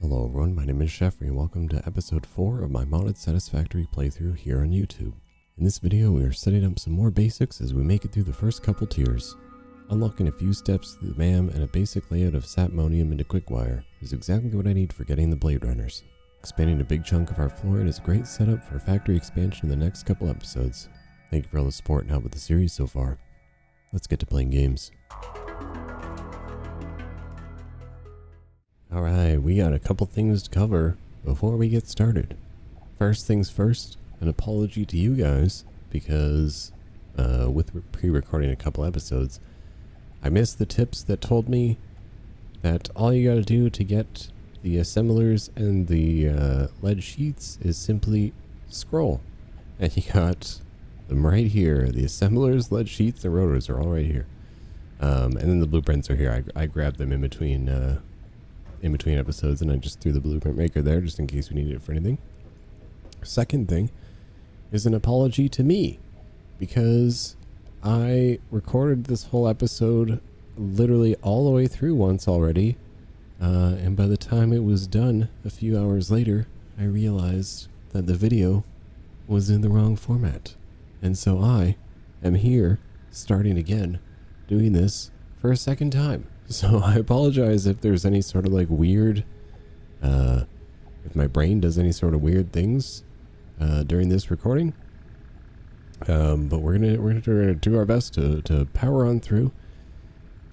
Hello everyone, my name is Jeffrey and welcome to episode 4 of my modded Satisfactory playthrough here on YouTube. In this video we are setting up some more basics as we make it through the first couple tiers. Unlocking a few steps through the MAM and a basic layout of Satmonium into Quickwire is exactly what I need for getting the Blade Runners. Expanding a big chunk of our flooring is a great setup for factory expansion in the next couple episodes. Thank you for all the support and help with the series so far. Let's get to playing games. Alright, we got a couple things to cover before we get started. First things first, an apology to you guys because with pre-recording a couple episodes, I missed the tips that told me that all you gotta do to get the assemblers and the lead sheets is simply scroll. And you got them right here. The assemblers, lead sheets, and rotors are all right here. And then the blueprints are here. I grabbed them in between episodes and I just threw the blueprint maker there just in case we needed it for anything. Second thing is an apology to me because I recorded this whole episode literally all the way through once already, and by the time it was done a few hours later I realized that the video was in the wrong format, and so I am here starting again doing this for a second time. So I apologize if there's any sort of like weird, if my brain does any sort of weird things during this recording. But we're gonna do our best to power on through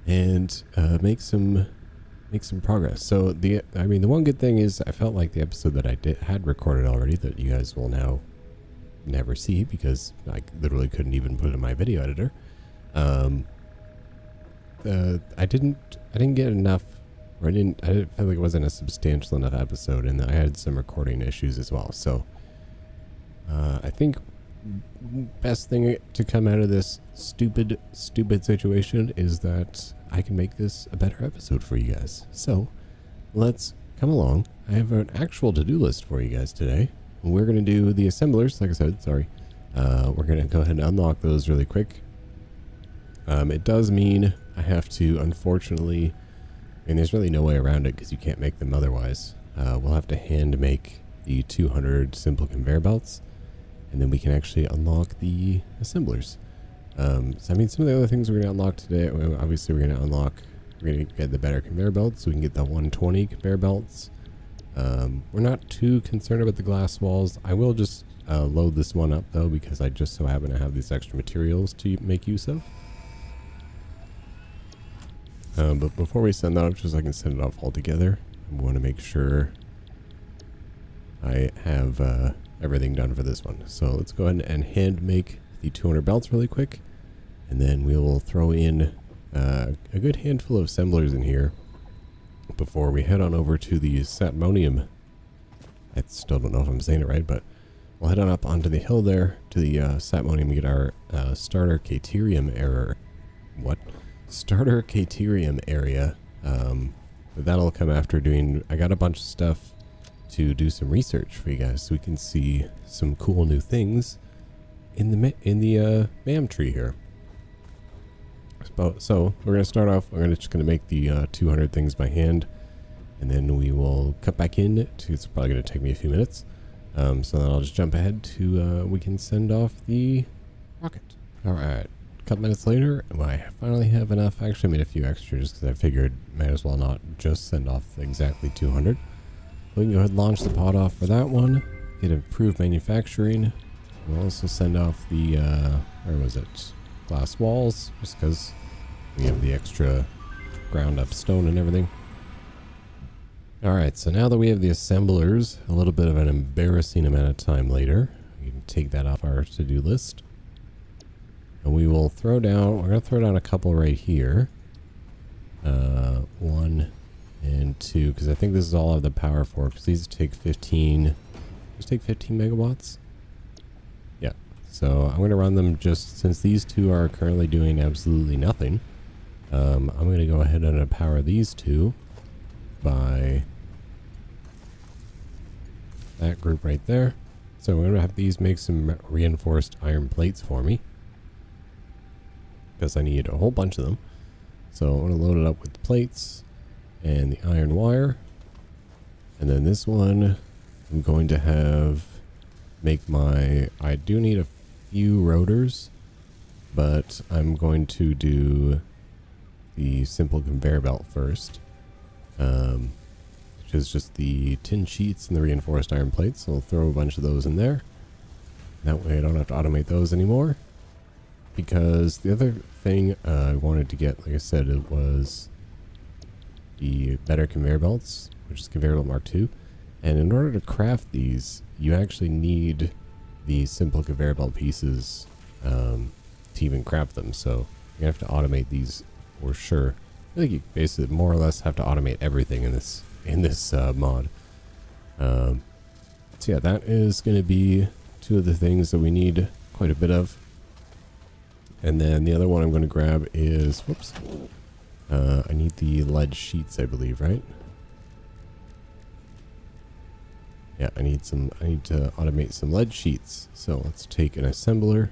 and make some progress. So the one good thing is I felt like the episode that I had recorded already that you guys will now never see because I literally couldn't even put it in my video editor. I didn't get enough, or I didn't feel like it wasn't a substantial enough episode, and I had some recording issues as well. So I think best thing to come out of this stupid situation is that I can make this a better episode for you guys. So let's come along. I have an actual to-do list for you guys today. We're going to do the assemblers, like I said, sorry. We're going to go ahead and unlock those really quick. It does mean I have to, unfortunately, and there's really no way around it because you can't make them otherwise. We'll have to hand make the 200 simple conveyor belts, and then we can actually unlock the assemblers. So I mean, some of the other things we're going to unlock today, obviously we're going to get the better conveyor belts, so we can get the 120 conveyor belts. We're not too concerned about the glass walls. I will just load this one up though, because I just so happen to have these extra materials to make use of. But before we send that up, just so I can send it off all together, I want to make sure I have everything done for this one. So let's go ahead and hand make the 200 belts really quick, and then we will throw in a good handful of assemblers in here before we head on over to the Satmonium. I still don't know if I'm saying it right, but we'll head on up onto the hill there to the Satmonium and get our starter caterium area. But that'll come after I got a bunch of stuff to do some research for you guys so we can see some cool new things in the MAM tree here. So we're going to start off, just going to make the 200 things by hand, and then we will cut back in it's probably going to take me a few minutes. So then I'll just jump ahead to we can send off the rocket. Alright. A couple minutes later, I finally have enough. Actually, I made a few extras because I figured might as well not just send off exactly 200. We can go ahead and launch the pod off for that one. Get improved manufacturing. We'll also send off the, where was it? Glass walls, just because we have the extra ground up stone and everything. Alright, so now that we have the assemblers, a little bit of an embarrassing amount of time later, we can take that off our to-do list. And we will we're going to throw down a couple right here. 1 and 2, because I think this is all of the power for, because these take 15 megawatts. Yeah, so I'm going to run them just, since these two are currently doing absolutely nothing, I'm going to go ahead and power these two by that group right there. So we're going to have these make some reinforced iron plates for me, because I need a whole bunch of them. So I'm going to load it up with the plates and the iron wire, And then this one, I'm going to I do need a few rotors, but I'm going to do the simple conveyor belt first, which is just the tin sheets and the reinforced iron plates. So I'll throw a bunch of those in there. That way I don't have to automate those anymore. Because the other thing I wanted to get, like I said, it was the better conveyor belts, which is conveyor belt Mark II. And in order to craft these, you actually need the simple conveyor belt pieces to even craft them. So you're going to have to automate these for sure. I think you basically more or less have to automate everything in this mod. So yeah, that is going to be two of the things that we need quite a bit of. And then the other one I'm going to grab is, whoops, I need the lead sheets, I believe, right? Yeah, I need to automate some lead sheets. So let's take an assembler.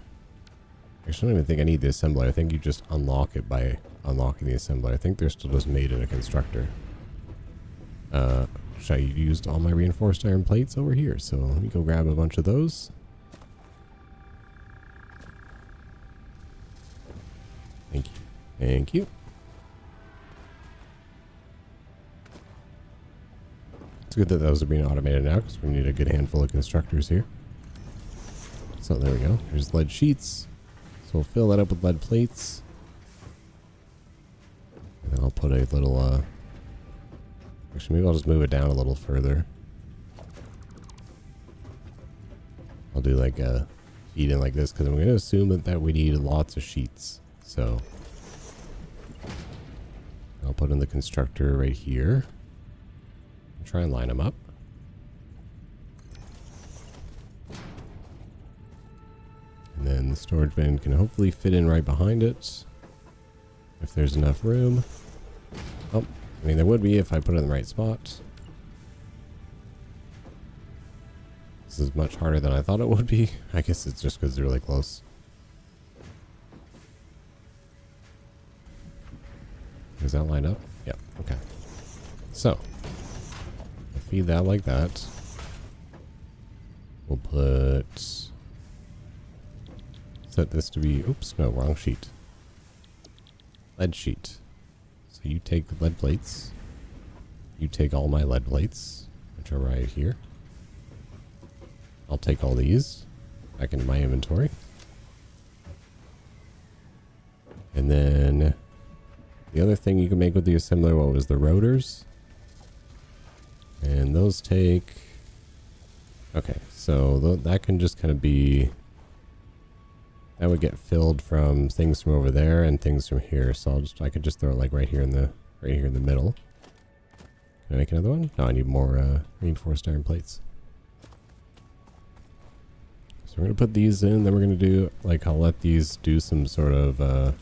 Actually, I don't even think I need the assembler. I think you just unlock it by unlocking the assembler. I think they're still just made in a constructor. Which I used all my reinforced iron plates over here. So let me go grab a bunch of those. Thank you. Thank you. It's good that those are being automated now because we need a good handful of constructors here. So there we go. Here's lead sheets. So we'll fill that up with lead plates. And then I'll put a little, actually maybe I'll just move it down a little further. I'll do like a feed in like this because I'm going to assume that we need lots of sheets. So I'll put in the constructor right here. Try and line them up. And then the storage bin can hopefully fit in right behind it if there's enough room. Oh, I mean there would be if I put it in the right spot. This is much harder than I thought it would be. I guess it's just because they're really close. Does that line up? Yep, okay. So feed that like that. We'll set this to be, oops, no, wrong sheet. Lead sheet. So you take the lead plates. You take all my lead plates, which are right here. I'll take all these back into my inventory. And then the other thing you can make with the assembler, what was the rotors? And those take, okay, so that can just kind of be, that would get filled from things from over there and things from here. So I could just throw it like right here in the middle. Can I make another one? No, I need more reinforced iron plates. So we're gonna put these in, then we're gonna do, like, I'll let these do some sort of a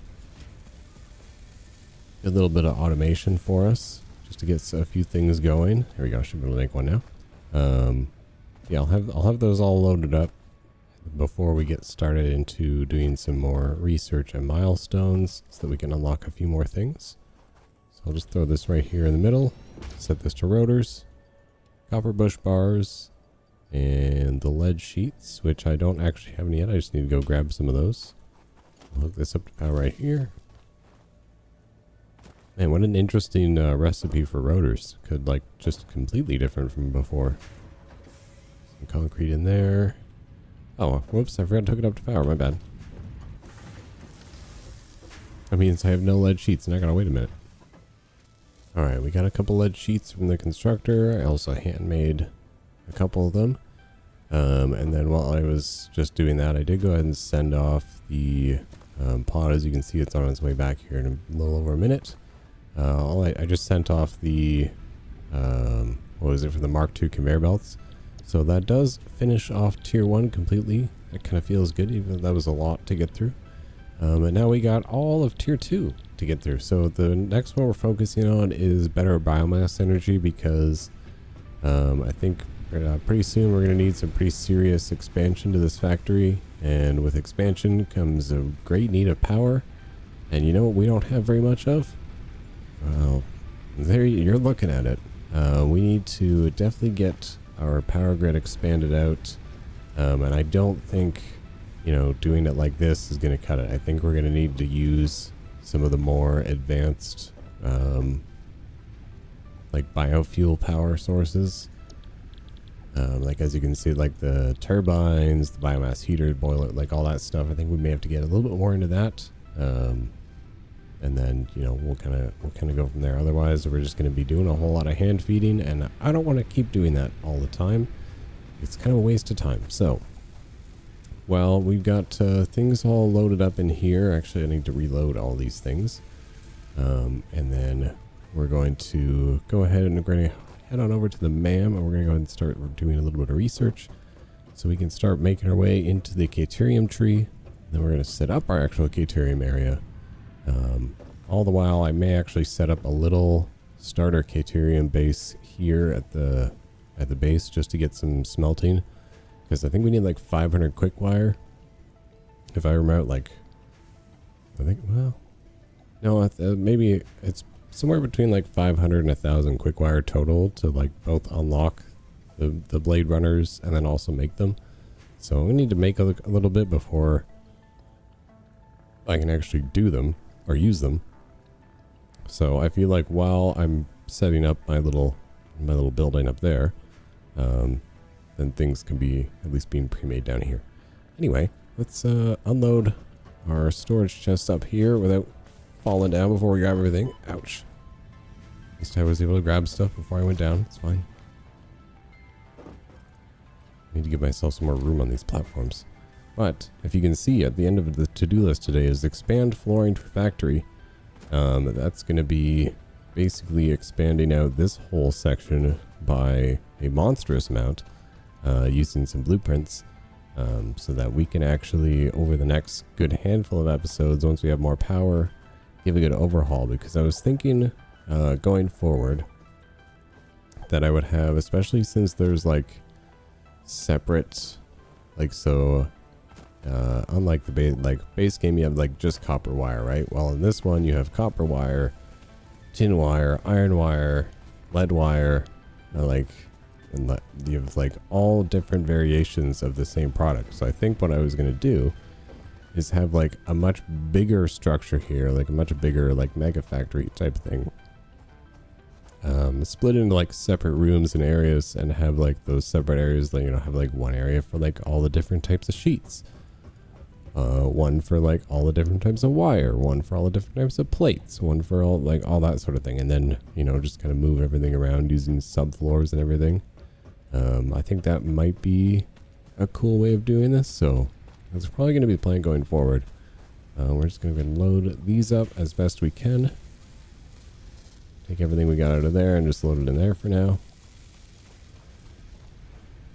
little bit of automation for us. Just to get a few things going. Here we go. I should be able to make one now. Yeah, I'll have those all loaded up before we get started into doing some more research and milestones, so that we can unlock a few more things. So I'll just throw this right here in the middle. Set this to rotors, copper bush bars, and the lead sheets, which I don't actually have any yet. I just need to go grab some of those. I'll hook this up to power right here. Man, what an interesting recipe for rotors. Could, like, just completely different from before. Some concrete in there. Oh, whoops, I forgot to hook it up to power, my bad. That means I have no lead sheets and I gotta wait a minute. Alright, we got a couple lead sheets from the constructor. I also handmade a couple of them. And then while I was just doing that, I did go ahead and send off the pod. As you can see, it's on its way back here in a little over a minute. I just sent off the, what was it, for the Mark II conveyor belts. So that does finish off tier 1 completely. It kind of feels good, even though that was a lot to get through. And now we got all of tier 2 to get through. So the next one we're focusing on is better biomass energy, because I think pretty soon we're going to need some pretty serious expansion to this factory. And with expansion comes a great need of power. And you know what we don't have very much of? Well, there you're looking at it. We need to definitely get our power grid expanded out. And I don't think, doing it like this is going to cut it. I think we're going to need to use some of the more advanced, like biofuel power sources. Like as you can see, like the turbines, the biomass heater, boiler, like all that stuff. I think we may have to get a little bit more into that. And then, we'll kind of go from there. Otherwise, we're just going to be doing a whole lot of hand feeding, and I don't want to keep doing that all the time. It's kind of a waste of time. So, well, we've got things all loaded up in here. Actually, I need to reload all these things. And then we're going to go ahead and we're going to head on over to the MAM, and we're going to go ahead and start doing a little bit of research so we can start making our way into the caterium tree. Then we're going to set up our actual caterium area. All the while, I may actually set up a little starter caterium base here at the base just to get some smelting, because I think we need like 500 quick wire. If I remember, maybe it's somewhere between like 500 and 1,000 quick wire total to like both unlock the blade runners and then also make them. So we need to make a little bit before I can actually do them or use them. So I feel like while I'm setting up my little building up there, then things can be at least being pre-made down here. Anyway, let's unload our storage chest up here without falling down before we grab everything. Ouch. At least I was able to grab stuff before I went down. It's fine. I need to give myself some more room on these platforms. But if you can see, at the end of the to-do list today is expand flooring for factory. That's going to be basically expanding out this whole section by a monstrous amount, using some blueprints, so that we can actually, over the next good handful of episodes, once we have more power, give a good overhaul. Because I was thinking, going forward, that I would have, especially since there's like separate, like so. Unlike the base game, you have like just copper wire, right? Well, in this one, you have copper wire, tin wire, iron wire, lead wire, and you have like all different variations of the same product. So I think what I was gonna do is have like a much bigger structure here, like a much bigger like mega factory type thing. Split into like separate rooms and areas, and have like those separate areas, like have like one area for like all the different types of sheets. One for like all the different types of wire, one for all the different types of plates, one for all that sort of thing, and then just kind of move everything around using subfloors and everything. I think that might be a cool way of doing this, so that's probably going to be the plan going forward. We're just going to load these up as best we can. Take everything we got out of there and just load it in there for now.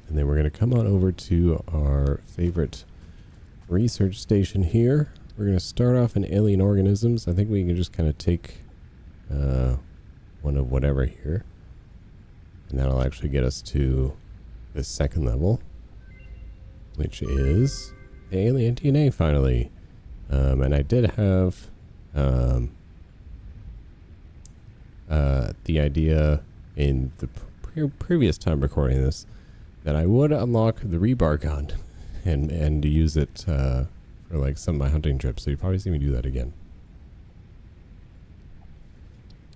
And then we're going to come on over to our favorite research station here. We're going to start off in alien organisms. I think we can just kind of take one of whatever here, and that'll actually get us to the second level, which is alien DNA finally. And I did have the idea in the previous time recording this that I would unlock the rebar gun and use it for like some of my hunting trips. So you probably see me do that again.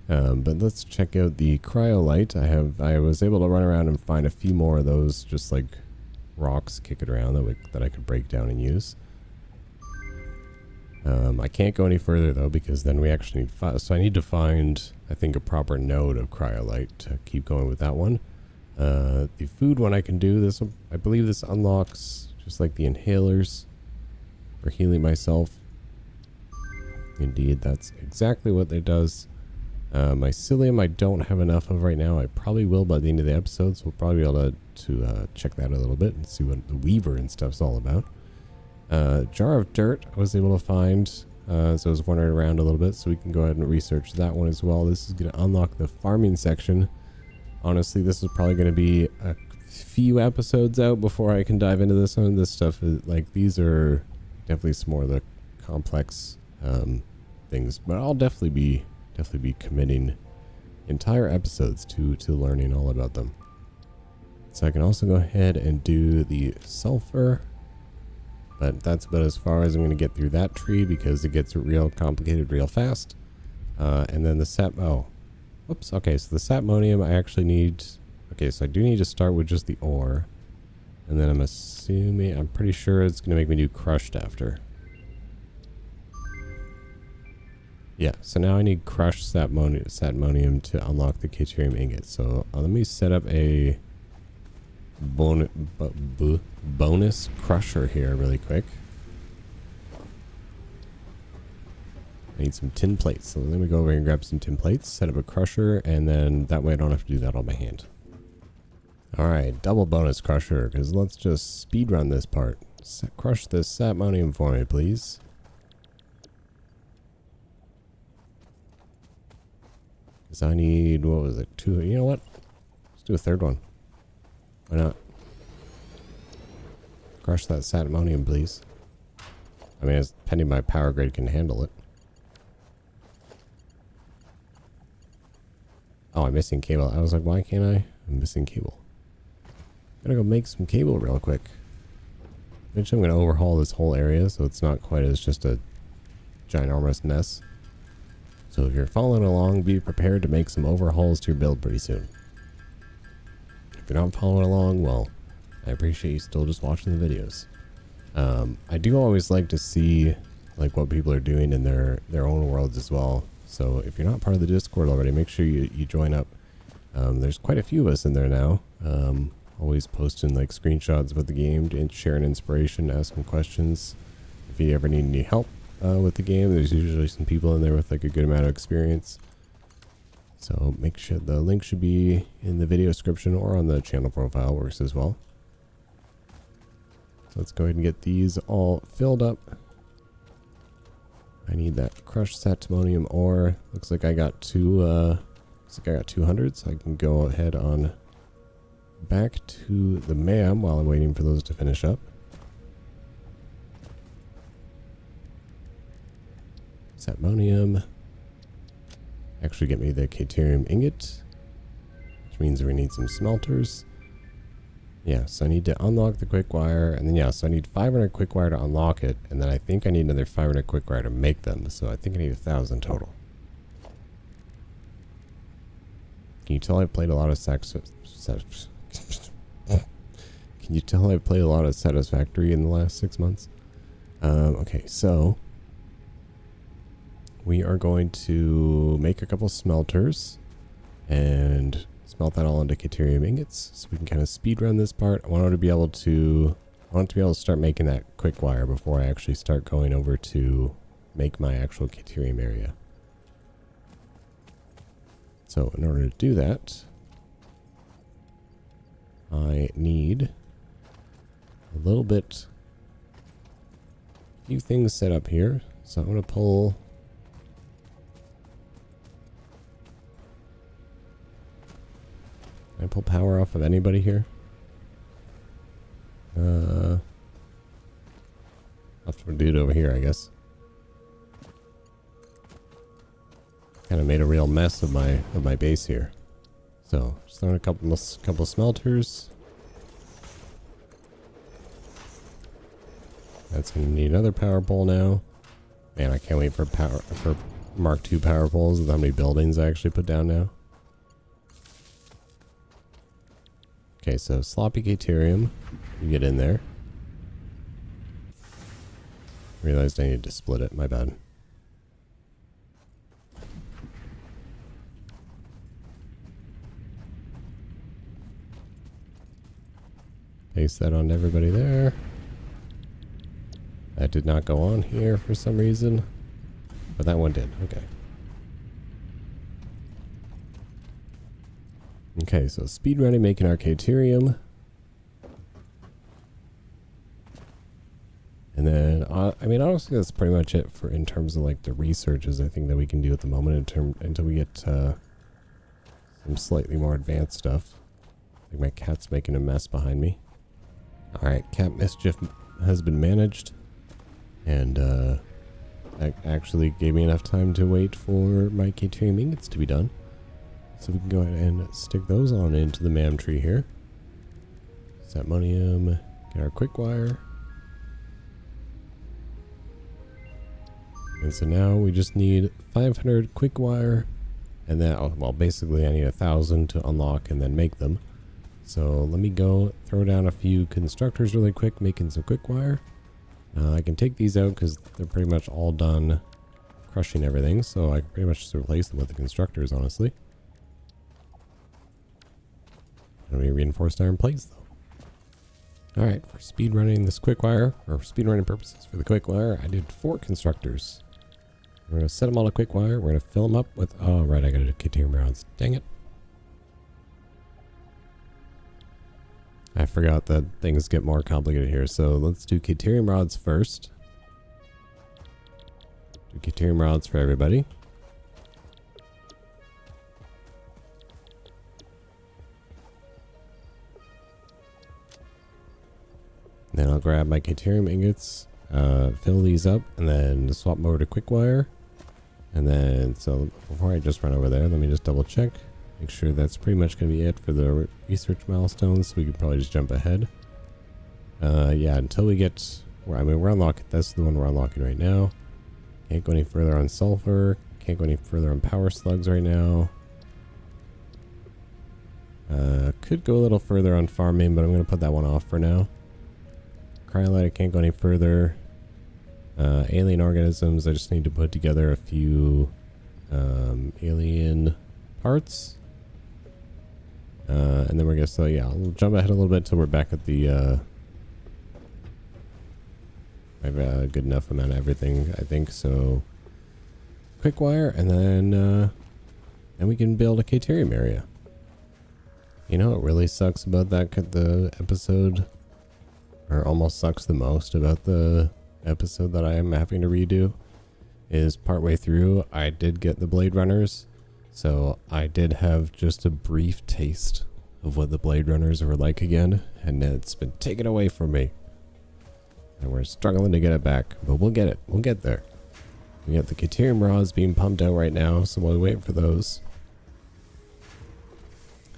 But let's check out the cryolite. I was able to run around and find a few more of those, just like rocks kicking around that I could break down and use. I can't go any further though, because then we actually need so I need to find, I think, a proper node of cryolite to keep going with that one. The food one I can do this. I believe this unlocks just like the inhalers for healing myself. Indeed, that's exactly what it does. Mycelium I don't have enough of right now. I probably will by the end of the episode, so we'll probably be able to check that a little bit and see what the weaver and stuff's all about. Jar of dirt I was able to find, so I was wandering around a little bit, so we can go ahead and research that one as well. This is going to unlock the farming section. Honestly, this is probably going to be a few episodes out before I can dive into this one. This stuff is like, these are definitely some more of the complex things, but I'll definitely be committing entire episodes to learning all about them. So I can also go ahead and do the sulfur, but that's about as far as I'm going to get through that tree because it gets real complicated real fast. And then the whoops. Okay, so the sapmonium I actually need. Okay, so I do need to start with just the ore, and then I'm pretty sure it's going to make me do crushed after. Yeah, so now I need crushed sapmonium to unlock the caterium ingot. So let me set up a bonus crusher here really quick. I need some tin plates. So let me go over here and grab some tin plates, set up a crusher, and then that way I don't have to do that on my hand. Alright, double bonus crusher, because let's just speed run this part. Crush this sapmonium for me, please. Because I need, what was it, 2, you know what? Let's do a third one. Why not? Crush that sapmonium, please. I mean, it's pending my power grid can handle it. Oh, I'm missing cable. I was like, why can't I? I'm missing cable. Gotta go make some cable real quick. Eventually I'm gonna overhaul this whole area so it's not quite as just a ginormous mess. So if you're following along, be prepared to make some overhauls to your build pretty soon. If you're not following along, well, I appreciate you still just watching the videos. I do always like to see like what people are doing in their own worlds as well. So if you're not part of the Discord already, make sure you join up. There's quite a few of us in there now. Always posting like screenshots of the game, sharing inspiration, asking questions. If you ever need any help with the game, there's usually some people in there with like a good amount of experience. So make sure the link should be in the video description or on the channel profile, works as well. So let's go ahead and get these all filled up. I need that crushed sapmonium ore. Looks like I got 200, so I can go ahead on back to the MAM while I'm waiting for those to finish up. Sapmonium. Actually get me the caterium ingot, which means we need some smelters. Yeah, so I need to unlock the quick wire, and then yeah, so I need 500 quick wire to unlock it, and then I think I need another 500 quick wire to make them, so I think I need 1,000 total. Can you tell I've played a lot of Can you tell I've played a lot of Satisfactory in the last 6 months? Okay, so we are going to make a couple smelters and smelt that all into caterium ingots so we can kind of speed run this part. I want to be able to start making that quick wire before I actually start going over to make my actual caterium area. So in order to do that, I need a few things set up here. So I'm going to pull Can I pull power off of anybody here? I'll have to do it over here, I guess. Kind of made a real mess of my base here. So just throwing a couple smelters. That's gonna need another power pole now. Man, I can't wait for Mark II power poles with how many buildings I actually put down now. Okay, so sloppy caterium, you get in there. Realized I needed to split it, my bad. Paste that on everybody there. That did not go on here for some reason, but that one did, okay. Okay, so speedrunning, making our caterium. And then, I mean, honestly, that's pretty much it for in terms of like the researches I think that we can do at the moment until we get some slightly more advanced stuff. Like my cat's making a mess behind me. Alright, cat mischief has been managed. And that actually gave me enough time to wait for my caterium ingots to be done. So we can go ahead and stick those on into the MAM tree here. Satmonium, get our quick wire. And so now we just need 500 quick wire, and then, well, basically I need 1,000 to unlock and then make them. So let me go throw down a few constructors really quick, making some quick wire. I can take these out because they're pretty much all done crushing everything, so I can pretty much just replace them with the constructors, honestly. And we reinforced iron plates though. Alright, for speed running this quick wire, or speed running purposes for the quick wire, I did 4 constructors. We're going to set them all to quick wire. We're going to fill them up with... Oh, right, I got to do caterium rods. Dang it. I forgot that things get more complicated here. So let's do caterium rods first. Do caterium rods for everybody. Then I'll grab my caterium ingots, fill these up, and then swap them over to quick wire. And then, so before I just run over there, let me just double check. Make sure that's pretty much going to be it for the research milestones. So we could probably just jump ahead. Yeah, until we get... I mean, we're unlocking... That's the one we're unlocking right now. Can't go any further on sulfur. Can't go any further on power slugs right now. Could go a little further on farming, but I'm going to put that one off for now. Cryolite, I can't go any further. Alien organisms, I just need to put together a few alien parts. And then we're gonna, so yeah, we'll jump ahead a little bit until we're back at the I have a good enough amount of everything, I think. So quick wire, and then we can build a caterium area. You know what really sucks about that the episode, or almost sucks the most about the episode that I am having to redo, is partway through I did get the Blade Runners, so I did have just a brief taste of what the Blade Runners were like again, and it's been taken away from me, and we're struggling to get it back, but we'll get it. We'll get there. We got the caterium rods being pumped out right now, so we'll wait for those.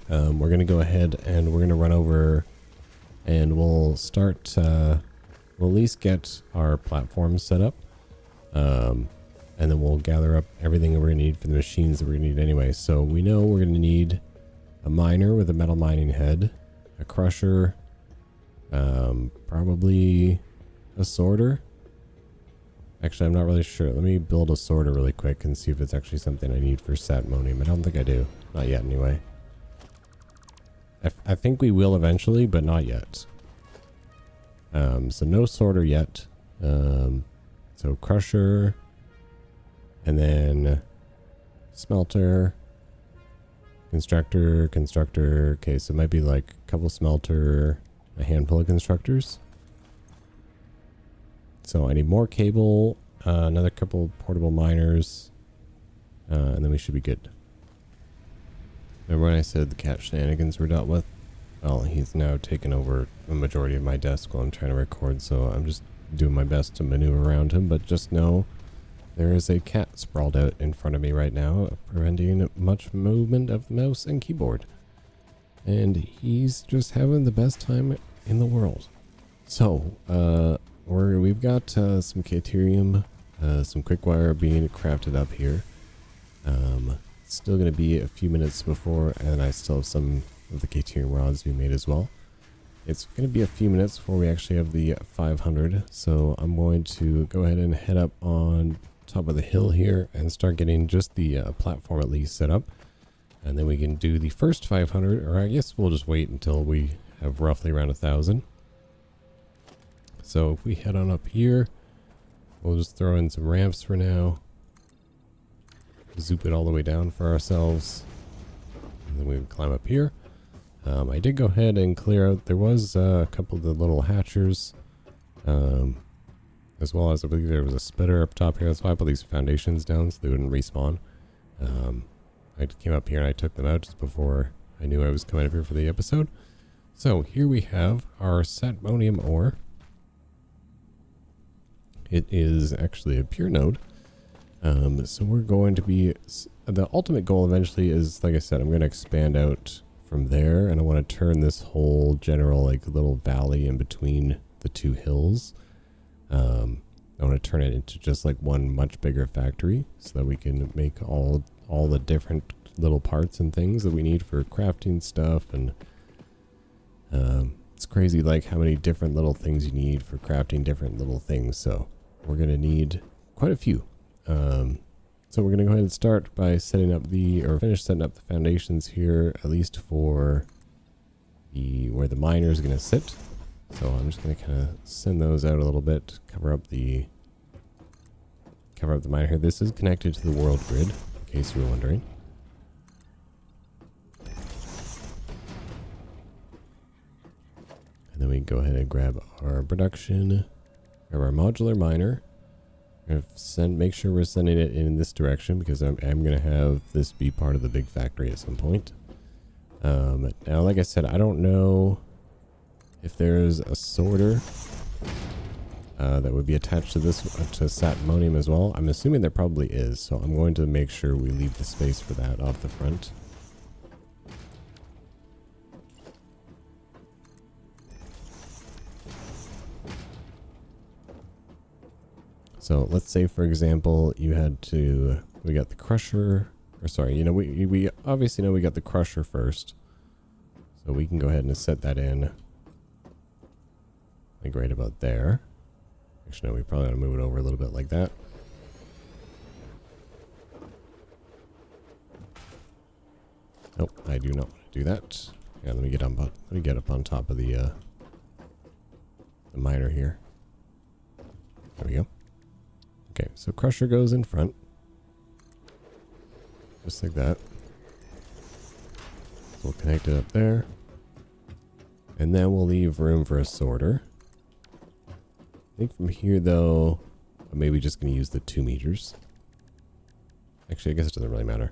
We're gonna go ahead and we're gonna run over, and we'll start we'll at least get our platform set up, and then we'll gather up everything that we're going to need for the machines that we're going to need anyway. So we know we're going to need a miner with a metal mining head, a crusher, probably a sorter. Actually, I'm not really sure. Let me build a sorter really quick and see if it's actually something I need for Satmonium. I don't think I do. Not yet anyway. I think we will eventually, but not yet. So no sorter yet. So crusher, and then smelter, constructor. Okay, so it might be like a couple smelter, a handful of constructors. So I need more cable, another couple portable miners, and then we should be good. Remember when I said the cat shenanigans were dealt with? Well, he's now taken over the majority of my desk while I'm trying to record, so I'm just doing my best to maneuver around him, but just know there is a cat sprawled out in front of me right now, preventing much movement of the mouse and keyboard. And he's just having the best time in the world. So, we've got some caterium, some quick wire being crafted up here. It's still going to be a few minutes before, and I still have some of the caterium rods being made as well. It's going to be a few minutes before we actually have the 500, so I'm going to go ahead and head up on top of the hill here and start getting just the platform at least set up, and then we can do the first 500, or I guess we'll just wait until we have roughly around 1,000. So if we head on up here, we'll just throw in some ramps for now, zoop it all the way down for ourselves, and then we can climb up here. I did go ahead and clear out, there was a couple of the little hatchers, as well as I believe there was a splitter up top here. That's why I put these foundations down so they wouldn't respawn. I came up here and I took them out just before I knew I was coming up here for the episode. So here we have our Satmonium ore. It is actually a pure node. So we're going to be, the ultimate goal eventually is, like I said, I'm going to expand out from there, and I want to turn this whole general like little valley in between the two hills. I want to turn it into just like one much bigger factory so that we can make all the different little parts and things that we need for crafting stuff. And it's crazy like how many different little things you need for crafting different little things. So we're going to need quite a few. So we're going to go ahead and start by finish setting up the foundations here, at least for where the miner is going to sit. So I'm just going to kind of send those out a little bit, cover up the miner here. This is connected to the world grid, in case you were wondering. And then we can go ahead and grab our production, grab our modular miner. Make sure we're sending it in this direction because I'm going to have this be part of the big factory at some point. Now, like I said, I don't know if there's a sorter that would be attached to this to Satimonium as well. I'm assuming there probably is, so I'm going to make sure we leave the space for that off the front. So let's say, for example, we got the crusher, or sorry, we obviously know we got the crusher first. So we can go ahead and set that in, like right about there. Actually, no, we probably ought to move it over a little bit like that. Nope, I do not want to do that. Yeah, let me get up on top of the miner here. There we go. Okay, so crusher goes in front. Just like that. So we'll connect it up there. And then we'll leave room for a sorter. I think from here, though, I'm maybe just going to use the 2 meters. Actually, I guess it doesn't really matter.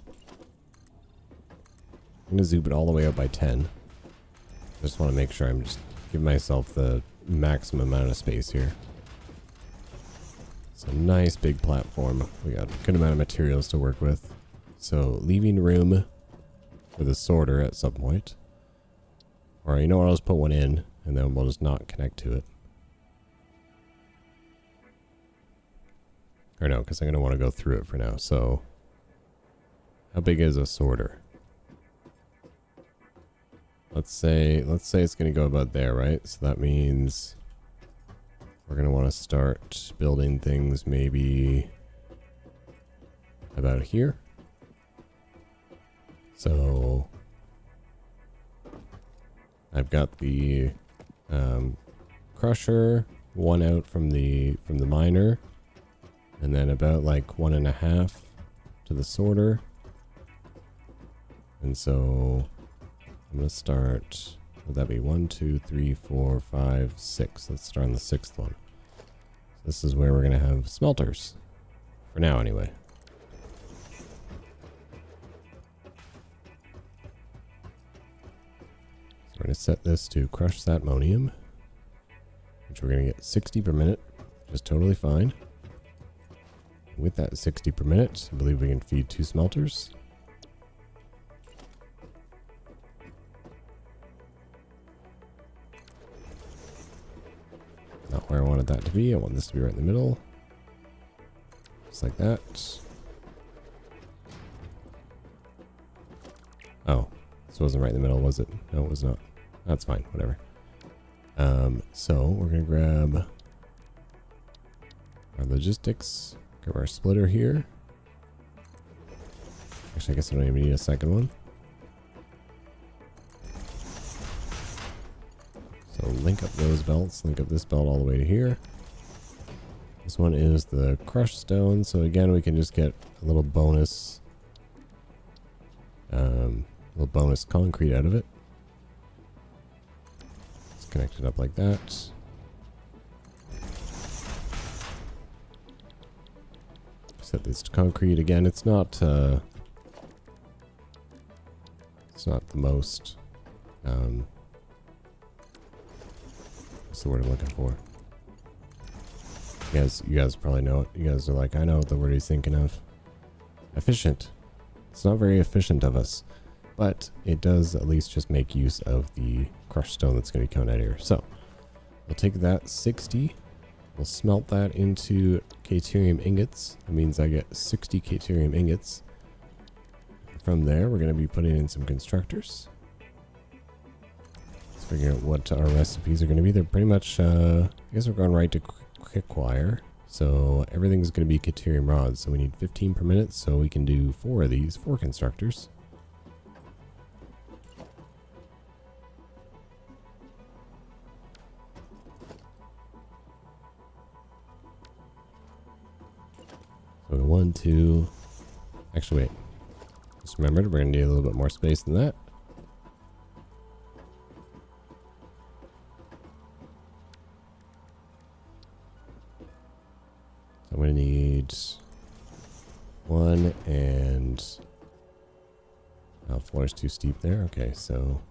I'm going to zoom it all the way up by 10. I just want to make sure I'm just giving myself the maximum amount of space here. It's a nice big platform. We got a good amount of materials to work with. So leaving room for the sorter at some point. Or you know what, I'll just put one in and then we'll just not connect to it. Or no, because I'm going to want to go through it for now. So how big is a sorter? Let's say it's going to go about there, right? So that means we're going to want to start building things maybe about here. So I've got the crusher, one out from the miner, and then about like 1.5 to the sorter. And so I'm going to start, would that be 1, 2, 3, 4, 5, 6? Let's start on the 6th one. So this is where we're going to have smelters. For now, anyway. So we're going to set this to crush Satimonium, which we're going to get 60 per minute, which is totally fine. With that 60 per minute, I believe we can feed 2 smelters. Not where I wanted that to be. I want this to be right in the middle. Just like that. Oh, this wasn't right in the middle, was it? No, it was not. That's fine, whatever. So we're going to grab our logistics. Grab our splitter here. Actually, I guess I don't even need a second one. So link up those belts, link up this belt all the way to here. This one is the crushed stone, so again we can just get a little bonus concrete out of it. Let's connect it up like that. Set this to concrete again. It's not the most what's the word I'm looking for? You guys probably know it. You guys are like, I know what the word he's thinking of. Efficient. It's not very efficient of us, but it does at least just make use of the crushed stone that's going to be coming out here. So we'll take that 60. We'll smelt that into caterium ingots. That means I get 60 caterium ingots. From there, we're going to be putting in some constructors. Let's figure out what our recipes are going to be. They're pretty much, I guess we're going right to quick wire. So everything's going to be caterium rods. So we need 15 per minute. So we can do 4 of these, 4 constructors. So 1, 2. Actually, wait. Just remembered we're going to need a little bit more space than that. I'm going to need 1 and... Oh, floor's too steep there. Okay, so...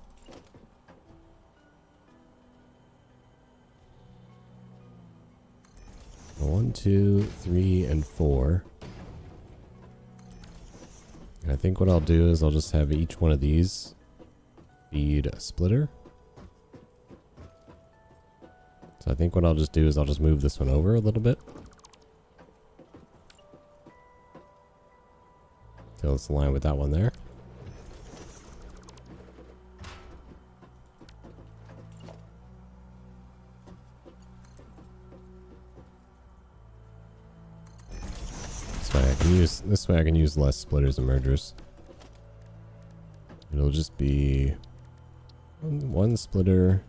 1, 2, 3, and 4. And I think what I'll do is I'll just have each one of these feed a splitter. So I think what I'll just do is I'll just move this one over a little bit. So let's align with that one there. This way I can use less splitters and mergers. It'll just be one splitter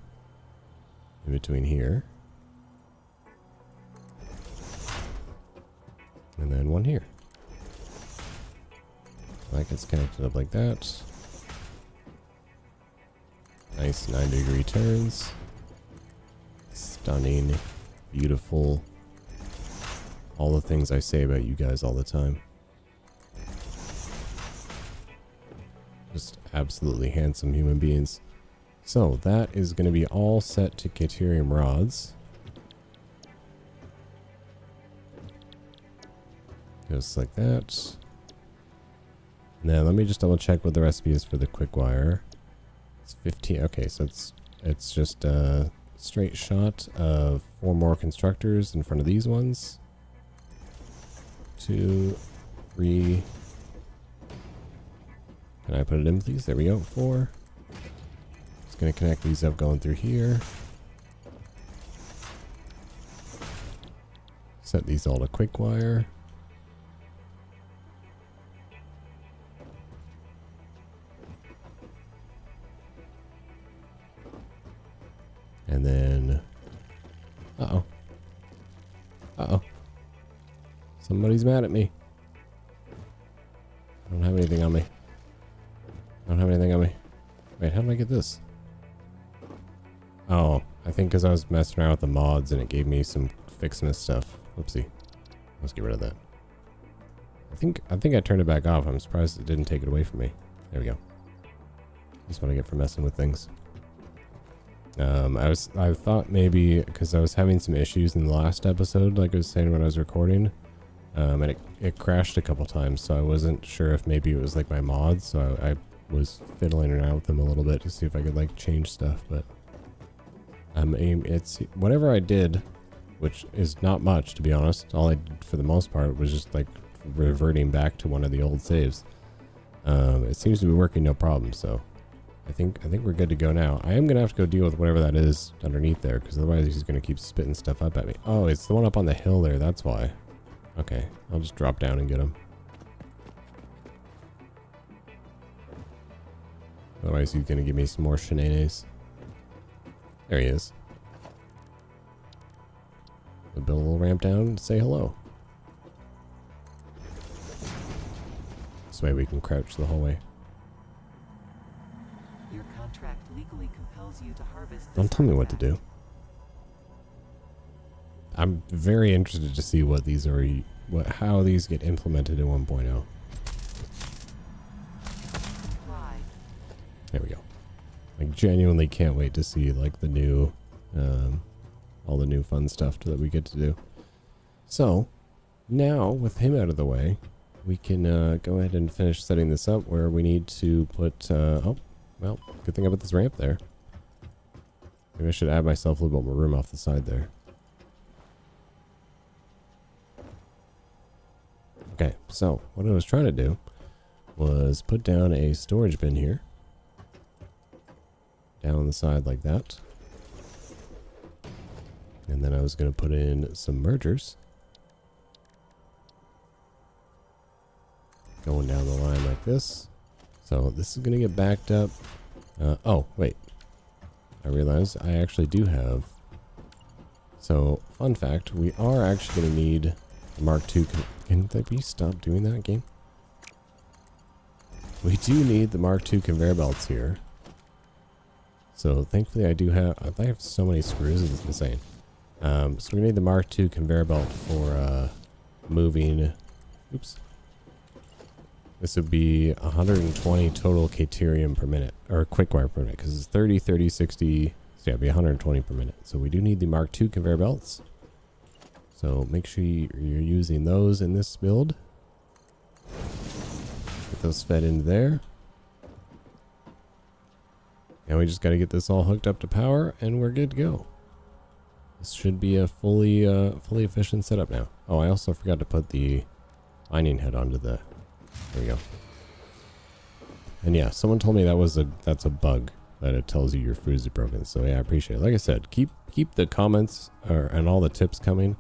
in between here. And then one here. That gets connected up like that. Nice 90-degree turns. Stunning. Beautiful. All the things I say about you guys all the time. Just absolutely handsome human beings. So that is going to be all set to caterium rods. Just like that. Now let me just double check what the recipe is for the quick wire. It's 15. Okay, so it's just a straight shot of 4 more constructors in front of these ones. 2, 3. Can I put it in, please? There we go. 4. Just gonna connect these up going through here. Set these all to quick wire. And then, uh-oh. Somebody's mad at me. I don't have anything on me. Wait, how did I get this? Oh, I think because I was messing around with the mods and it gave me some Fixmas stuff. Whoopsie. Let's get rid of that. I think I turned it back off. I'm surprised it didn't take it away from me. There we go. That's what I get for messing with things. I thought maybe because I was having some issues in the last episode, like I was saying when I was recording, and it crashed a couple times, so I wasn't sure if maybe it was like my mods, so I was fiddling around with them a little bit to see if I could like change stuff, but it's whatever I did, which is not much to be honest. All I did for the most part was just like reverting back to one of the old saves. It seems to be working no problem, so I think we're good to go now. I am gonna have to go deal with whatever that is underneath there, because otherwise he's gonna keep spitting stuff up at me. Oh, it's the one up on the hill there, that's why. Okay, I'll just drop down and get him. Otherwise he's gonna give me some more shenanigans. There he is. We'll build a little ramp down and say hello. This way we can crouch the whole way. Your contract legally compels you to harvest. Don't tell me what to do. I'm very interested to see what these are, how these get implemented in 1.0. There we go. I genuinely can't wait to see like the new, all the new fun stuff that we get to do. So now with him out of the way, we can go ahead and finish setting this up where we need to put, oh, well, good thing I put this ramp there. Maybe I should add myself a little bit more room off the side there. Okay, so what I was trying to do was put down a storage bin here. Down the side like that. And then I was going to put in some mergers. Going down the line like this. So this is going to get backed up. Oh, wait. I realized I actually do have. So, fun fact, we are actually going to need the Mark II. Can they please stop doing that, game? We do need the Mark II conveyor belts here. So, thankfully I have so many screws, it's insane. So we need the Mark II conveyor belt for moving. Oops. This would be 120 total caterium per minute, or quick wire per minute, because it's 30, 30, 60. So yeah, it'd be 120 per minute. So we do need the Mark II conveyor belts. So make sure you're using those in this build. Get those fed into there. And we just got to get this all hooked up to power, and we're good to go. This should be a fully efficient setup now. Oh, I also forgot to put the mining head onto the. There we go. And yeah, someone told me that's a bug, that it tells you your fuse is broken. So yeah, I appreciate it. Like I said, keep the comments and all the tips coming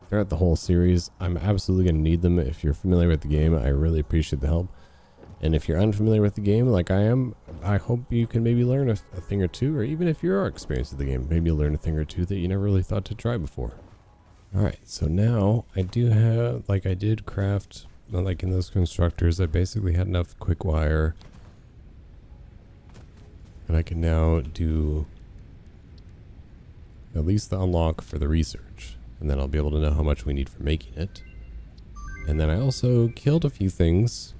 throughout the whole series. I'm absolutely going to need them. If you're familiar with the game, I really appreciate the help. And if you're unfamiliar with the game, like I am, I hope you can maybe learn a thing or two, or even if you are experienced with the game, maybe you'll learn a thing or two that you never really thought to try before. Alright, so now I do have, like I did craft, like in those constructors, I basically had enough quick wire. And I can now do at least the unlock for the research. And then I'll be able to know how much we need for making it. And then I also killed a few things.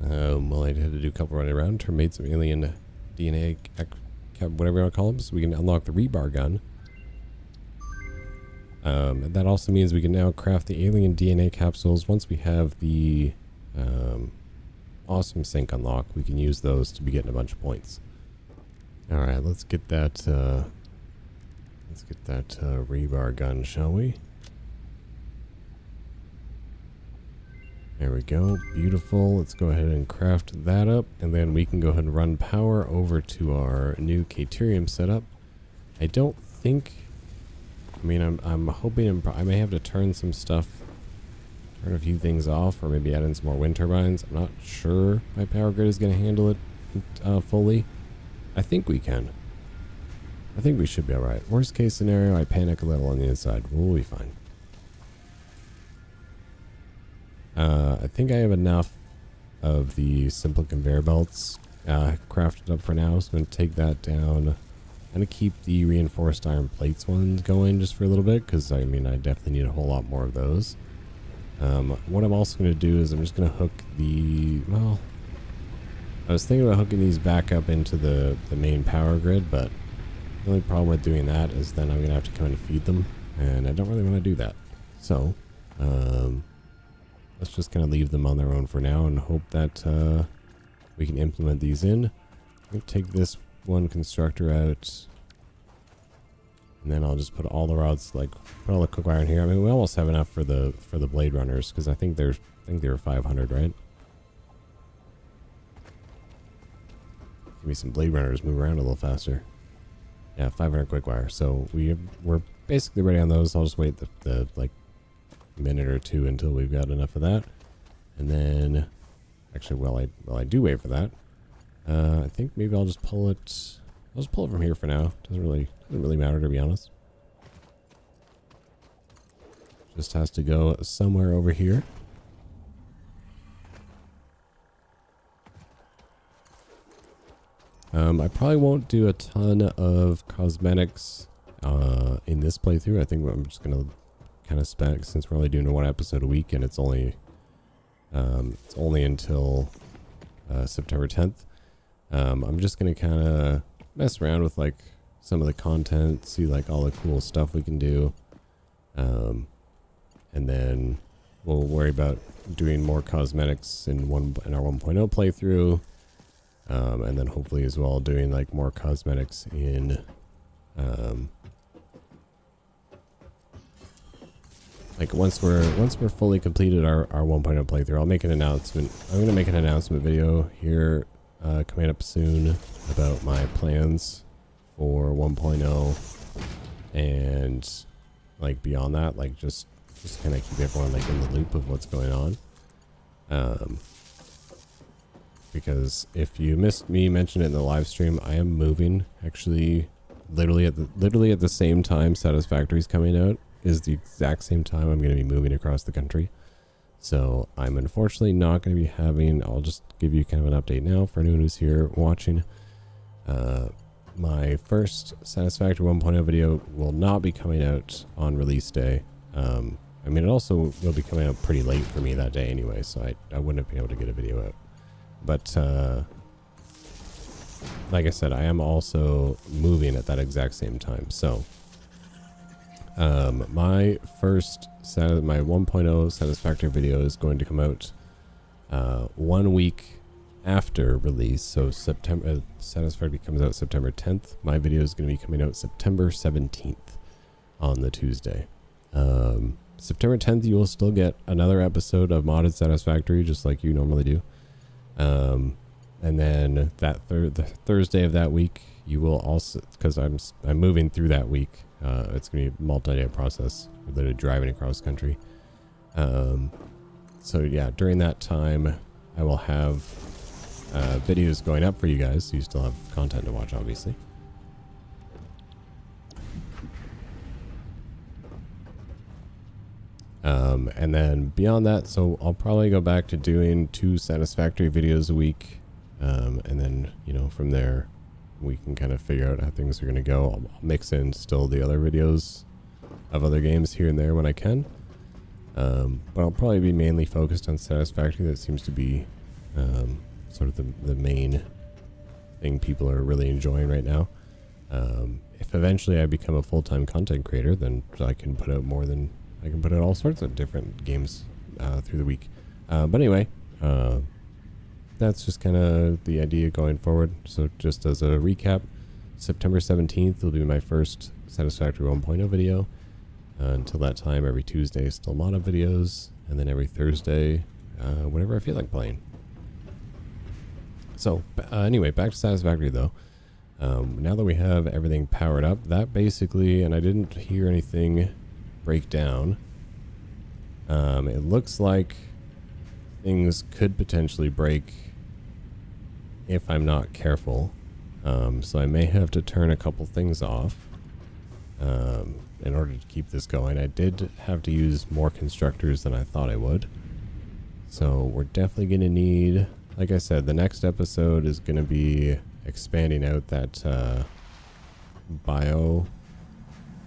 Well, I had to do a couple running around, made some alien DNA, whatever you want to call them, so we can unlock the rebar gun. And that also means we can now craft the alien DNA capsules. Once we have the awesome sync unlock, we can use those to be getting a bunch of points. All right, let's get that rebar gun, shall we? There we go. Beautiful. Let's go ahead and craft that up, and then we can go ahead and run power over to our new caterium setup. I don't think. I mean, I'm hoping I may have to turn some stuff, turn a few things off, or maybe add in some more wind turbines. I'm not sure my power grid is going to handle it fully. I think we can. I think we should be alright. Worst case scenario, I panic a little on the inside. We'll be fine. I think I have enough of the simple conveyor belts crafted up for now, so I'm going to take that down. I'm going to keep the reinforced iron plates ones going just for a little bit, because I mean I definitely need a whole lot more of those. What I'm also going to do is I'm just going to hook well, I was thinking about hooking these back up into the main power grid, but the only problem with doing that is then I'm going to have to come in and feed them, and I don't really want to do that. So, let's just kind of leave them on their own for now and hope that we can implement these in. I'm going to take this one constructor out, and then I'll just put all the rods, like put all the quick wire in here. I mean, we almost have enough for the blade runners, because I think they were 500, right? Give me some blade runners, move around a little faster. Yeah, 500 quick wire. So we're basically ready on those. I'll just wait the like minute or two until we've got enough of that, and then actually while I do wait for that, I think maybe I'll just pull it. I'll just pull it from here for now. Doesn't really matter, to be honest. Just has to go somewhere over here. I probably won't do a ton of cosmetics in this playthrough. I think I'm just gonna kind of spec, since we're only doing one episode a week, and it's only until September 10th. I'm just gonna kind of mess around with like some of the content, see like all the cool stuff we can do, and then we'll worry about doing more cosmetics in our 1.0 playthrough, and then hopefully as well doing like more cosmetics in like once we're fully completed our 1.0 playthrough. I'll make an announcement. I'm gonna make an announcement video here coming up soon about my plans for 1.0, and like beyond that, like just kind of keep everyone like in the loop of what's going on. Because if you missed me mention it in the live stream, I am moving. Actually, literally at the same time Satisfactory's coming out is the exact same time I'm going to be moving across the country. So I'm unfortunately not going to be having. I'll just give you kind of an update now for anyone who's here watching. My first Satisfactory 1.0 video will not be coming out on release day. I mean, it also will be coming out pretty late for me that day anyway, so I wouldn't be able to get a video out. But like I said, I am also moving at that exact same time. So my first my 1.0 Satisfactory video is going to come out 1 week after release. So Satisfactory comes out September 10th. My video is going to be coming out September 17th on the Tuesday. September 10th, you will still get another episode of Modded Satisfactory, just like you normally do. And then that the Thursday of that week, you will also, because I'm moving through that week. It's gonna be a multi-day process, literally driving across country. So yeah, during that time, I will have videos going up for you guys, so you still have content to watch, obviously. And then beyond that, so I'll probably go back to doing 2 Satisfactory videos a week. And then, you know, from there, we can kind of figure out how things are going to go. I'll mix in still the other videos of other games here and there when I can. But I'll probably be mainly focused on Satisfactory. That seems to be sort of the main thing people are really enjoying right now. If eventually I become a full-time content creator, then I can put out I can put out all sorts of different games through the week. But anyway, that's just kind of the idea going forward. So just as a recap, September 17th will be my first Satisfactory 1.0 video. Until that time, every Tuesday still modded videos, and then every Thursday, whenever I feel like playing. So anyway, back to Satisfactory though. Now that we have everything powered up, that basically, and I didn't hear anything break down. It looks like things could potentially break if I'm not careful. So I may have to turn a couple things off in order to keep this going. I did have to use more constructors than I thought I would. So we're definitely going to need, like I said, the next episode is going to be expanding out that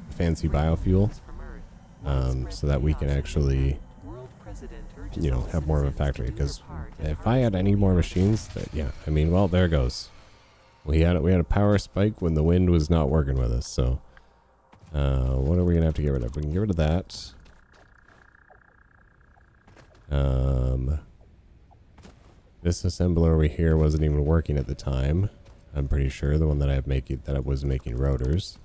fancy biofuel, so that we can actually, you know, have more of a factory. Because if I had any more machines, yeah, I mean, well, there it goes. We had a power spike when the wind was not working with us. So what are we gonna have to get rid of? We can get rid of that. This assembler over here wasn't even working at the time. I'm pretty sure the one that I was making rotors.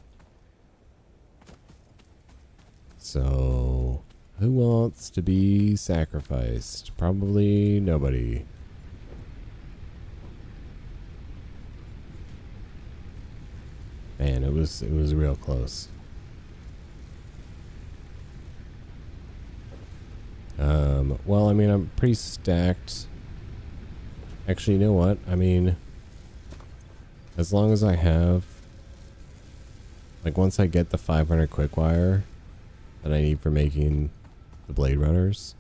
So who wants to be sacrificed? Probably nobody. Man, it was real close. Well, I mean, I'm pretty stacked. Actually, you know what? I mean, as long as I have, like, once I get the 500 quick wire that I need for making the Blade Runners,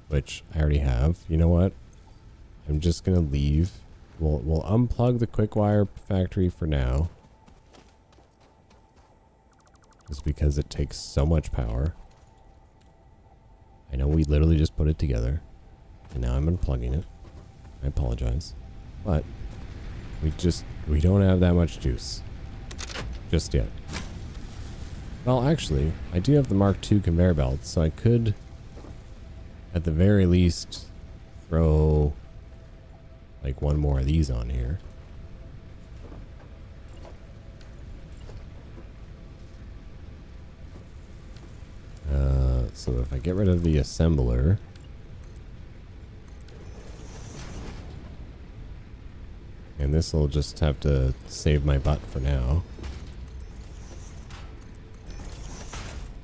which I already have, you know what? I'm just gonna leave. We'll unplug the quick wire factory for now, just because it takes so much power. I know we literally just put it together, and now I'm unplugging it. I apologize, but we don't have that much juice just yet. Well, actually, I do have the Mark II conveyor belt, so I could at the very least, throw like one more of these on here. So if I get rid of the assembler, and this will just have to save my butt for now.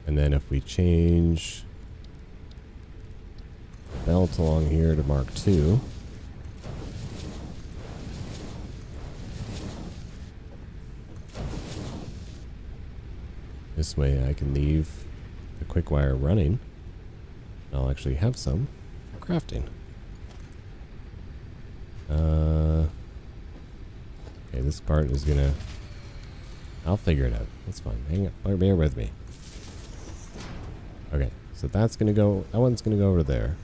And then if we change belt along here to Mark II, this way I can leave the quick wire running. I'll actually have some for crafting. Okay, this part is gonna... I'll figure it out. That's fine. Hang on. Bear with me. Okay, so that's gonna go... That one's gonna go over there.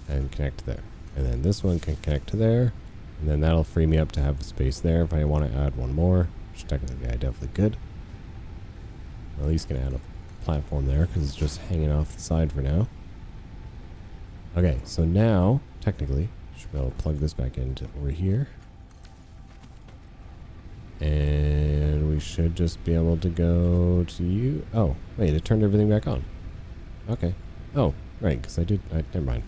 And connect to there. And then this one can connect to there. And then that'll free me up to have space there if I want to add one more. Which technically I definitely could. At least gonna add a platform there because it's just hanging off the side for now. Okay, so now, technically, should be able to plug this back into over here. And we should just be able to go to you. Oh, wait, it turned everything back on. Okay. Oh, right, because I did... never mind.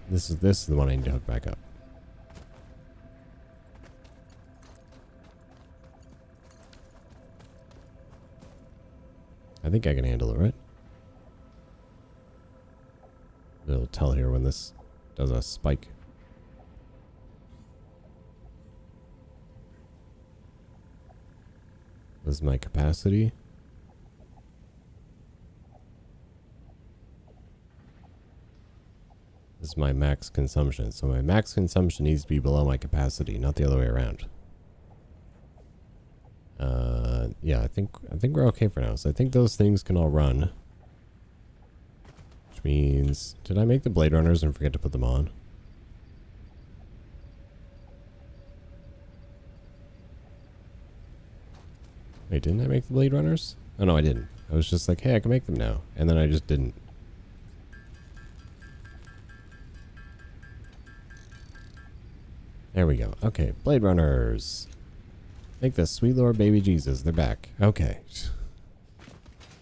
This is the one I need to hook back up. I think I can handle it, right? It'll tell here when this does a spike. This is my capacity. This is my max consumption. So my max consumption needs to be below my capacity, not the other way around. Yeah, I think we're okay for now. So I think those things can all run. Which means, did I make the Blade Runners and forget to put them on? Wait, didn't I make the Blade Runners? Oh no, I didn't. I was just like, hey, I can make them now. And then I just didn't. There we go. Okay, Blade Runners. Thank the sweet Lord baby Jesus. They're back. Okay.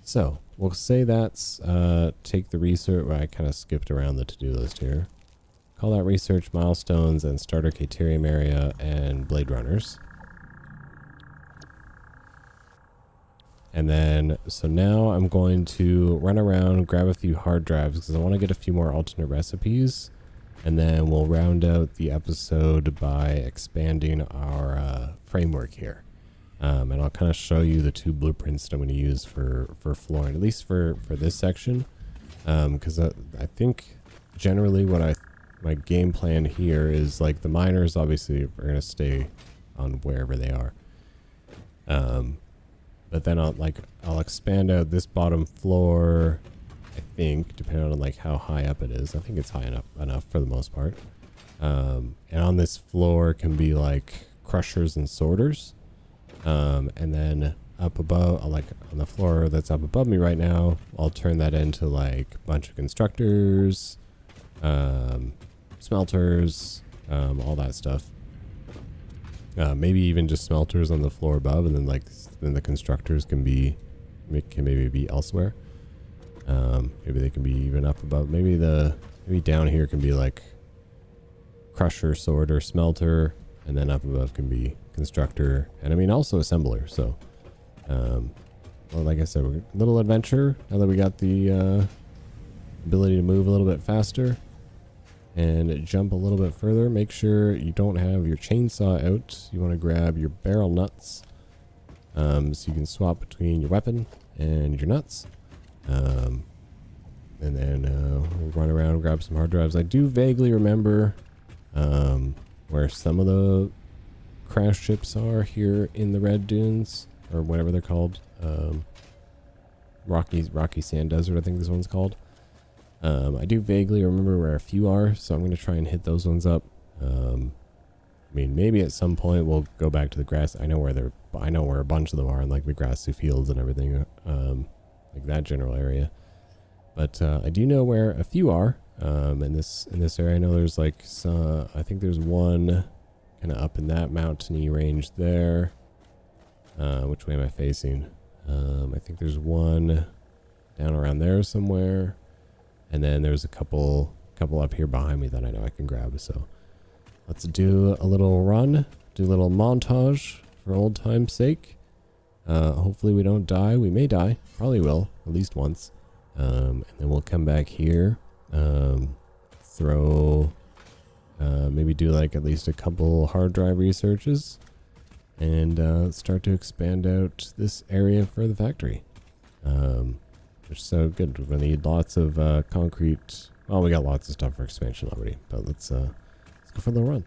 So, we'll say that's take the research. Well, I kind of skipped around the to-do list here. Call that research milestones and starter caterium area and Blade Runners. And then, so now I'm going to run around, grab a few hard drives because I want to get a few more alternate recipes. And then we'll round out the episode by expanding our framework here. And I'll kind of show you the two blueprints that I'm going to use for flooring, at least for this section. Because I think generally what my game plan here is like the miners obviously are going to stay on wherever they are. But then I'll expand out this bottom floor, I think, depending on like how high up it is. I think it's high enough for the most part. And on this floor can be like crushers and sorters. And then up above, like on the floor that's up above me right now, I'll turn that into like a bunch of constructors, smelters, all that stuff. Maybe even just smelters on the floor above, and then then the constructors can maybe be elsewhere. Maybe they can be even up above. Maybe down here can be like crusher, sorter, smelter, and then up above can be constructor, and I mean also assembler. So, well, like I said, a little adventure now that we got the ability to move a little bit faster and jump a little bit further. Make sure you don't have your chainsaw out. You want to grab your barrel nuts, so you can swap between your weapon and your nuts. And then we'll run around and grab some hard drives. I do vaguely remember where some of the crash chips are here in the Red Dunes, or whatever they're called. Rocky Sand Desert, I think this one's called. I do vaguely remember where a few are, so I'm going to try and hit those ones up. I mean, maybe at some point we'll go back to the grass. I know where a bunch of them are, in like the grassy fields and everything. like that general area. But I do know where a few are in this area. I know there's like I think there's one kind of up in that mountainy range there. Which way am I facing? I think there's one down around there somewhere, and then there's a couple up here behind me that I know I can grab. So let's do a little run, do a little montage for old time's sake. Hopefully we don't die. We may die, probably will, at least once. And then we'll come back here, throw, maybe do like at least a couple hard drive researches, and start to expand out this area for the factory. Which is so good. We're gonna need lots of concrete. Well, we got lots of stuff for expansion already, but let's go for the run.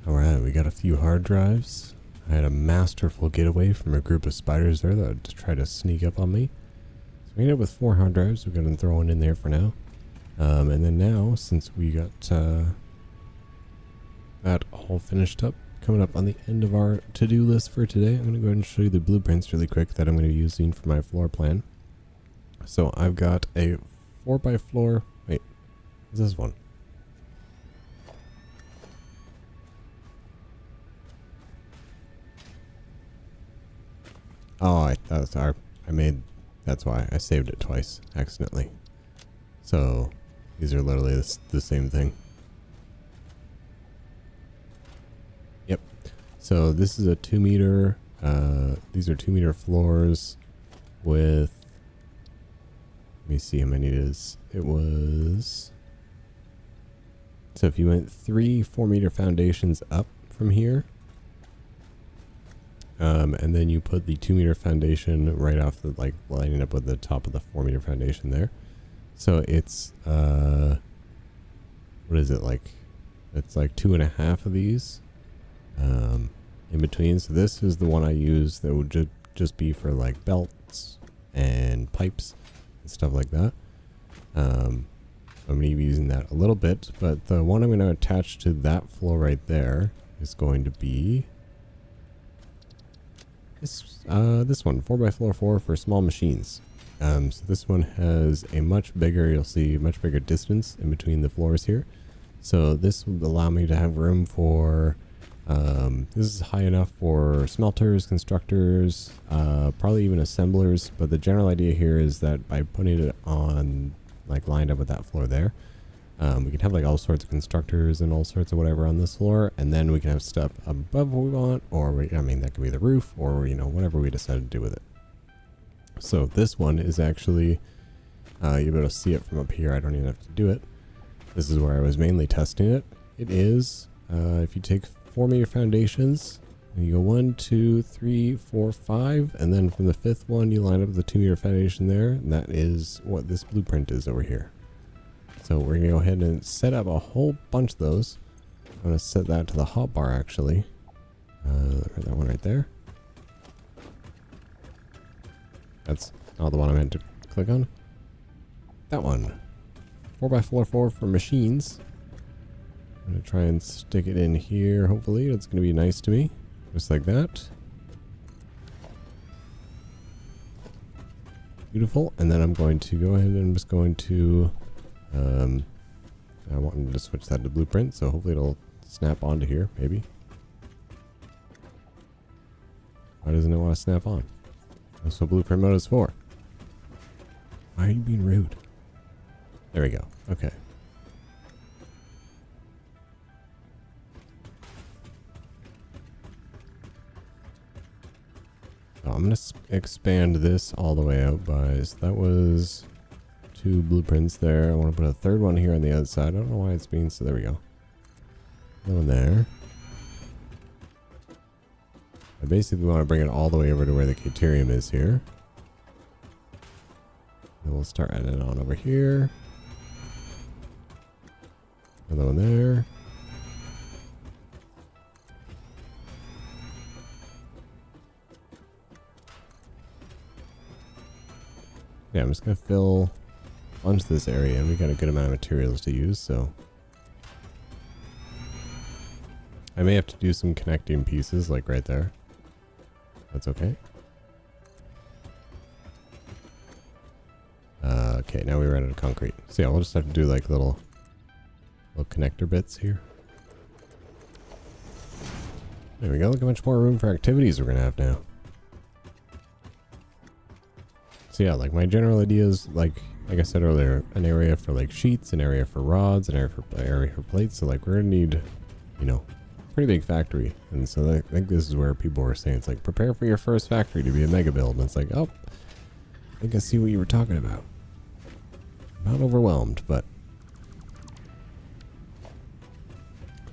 Alright, we got a few hard drives. I had a masterful getaway from a group of spiders there that tried to sneak up on me. So we ended up with 4 hard drives. We're going to throw one in there for now. And then now, since we got that all finished up, coming up on the end of our to-do list for today, I'm going to go ahead and show you the blueprints really quick that I'm going to be using for my floor plan. So I've got a 4x4... Wait, what's this one? Oh, that's why I saved it twice accidentally. So these are literally the same thing. Yep. So this is a 2 meter. These are 2 meter floors with. Let me see how many it is. It was. So if you went 3 4-meter foundations up from here. And then you put the 2 meter foundation right off the, like, lining up with the top of the 4 meter foundation there. So it's, what is it like? It's like 2.5 of these, in between. So this is the one I use that would just be for like belts and pipes and stuff like that. I'm going to be using that a little bit, but the one I'm going to attach to that floor right there is going to be this one, 4x4 for small machines. So this one has a much bigger, you'll see much bigger distance in between the floors here. So this will allow me to have room for, this this is high enough for smelters, constructors, probably even assemblers. But the general idea here is that by putting it on, like lined up with that floor there, we can have like all sorts of constructors and all sorts of whatever on this floor, and then we can have stuff above what we want, or I mean that could be the roof, or you know, whatever we decide to do with it. So this one is actually, you'll be able to see it from up here. I don't even have to do it. This is where I was mainly testing it. It is, if you take 4 meter foundations, and you go 1, 2, 3, 4, 5, and then from the 5th one you line up the 2 meter foundation there, and that is what this blueprint is over here. So we're gonna go ahead and set up a whole bunch of those. I'm gonna set that to the hotbar actually. That one right there. That's not the one I meant to click on. That one. 4x4 for machines. I'm gonna try and stick it in here. Hopefully it's gonna be nice to me, just like that. Beautiful. And then I'm going to go ahead and I'm just going to I wanted to switch that to blueprint, so hopefully it'll snap onto here, maybe. Why doesn't it want to snap on? That's what blueprint mode is for. Why are you being rude? There we go. Okay. So I'm going to expand this all the way out by, so that was 2 blueprints there. I want to put a 3rd one here on the outside. I don't know why it's being, so there we go. Another one there. I basically want to bring it all the way over to where the caterium is here. And we'll start adding it on over here. Another one there. Yeah, I'm just going to fill a bunch of this area, and we got a good amount of materials to use, so I may have to do some connecting pieces like right there. That's okay. Okay, now we ran out of concrete. So yeah, we'll just have to do like little connector bits here. There we go. Look how much more room for activities we're gonna have now. So yeah, like my general idea is like I said earlier, an area for like sheets, an area for rods, an area for plates. So like we're gonna need, you know, pretty big factory. And so I think this is where people were saying it's like prepare for your first factory to be a mega build. And it's like, oh, I think I see what you were talking about. Not overwhelmed, but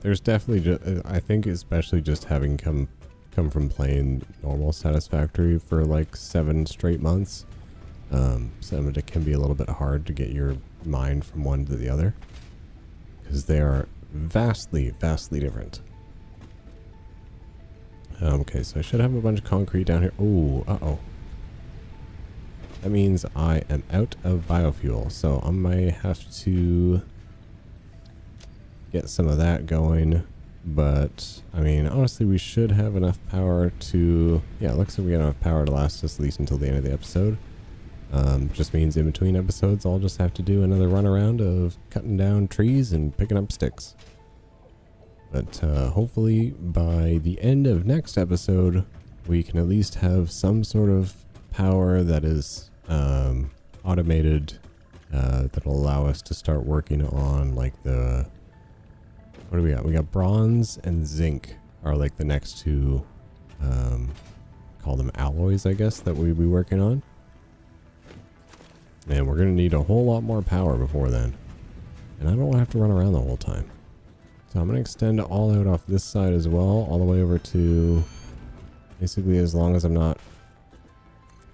there's definitely I think especially just having come from playing normal Satisfactory for like 7 straight months. Some of it can be a little bit hard to get your mind from one to the other because they are vastly different. Okay, so I should have a bunch of concrete down here. Oh, uh-oh. That means I am out of biofuel, so I might have to get some of that going. But, I mean, honestly, we should have enough power to... Yeah, it looks like we got enough power to last us at least until the end of the episode. Just means in between episodes, I'll just have to do another run around of cutting down trees and picking up sticks. But hopefully by the end of next episode, we can at least have some sort of power that is automated, that'll allow us to start working on like the... What do we got? We got bronze and zinc are like the next 2, call them alloys, I guess, that we'll be working on. And we're going to need a whole lot more power before then. And I don't want to have to run around the whole time. So I'm going to extend all out off this side as well, all the way over to basically as long as I'm not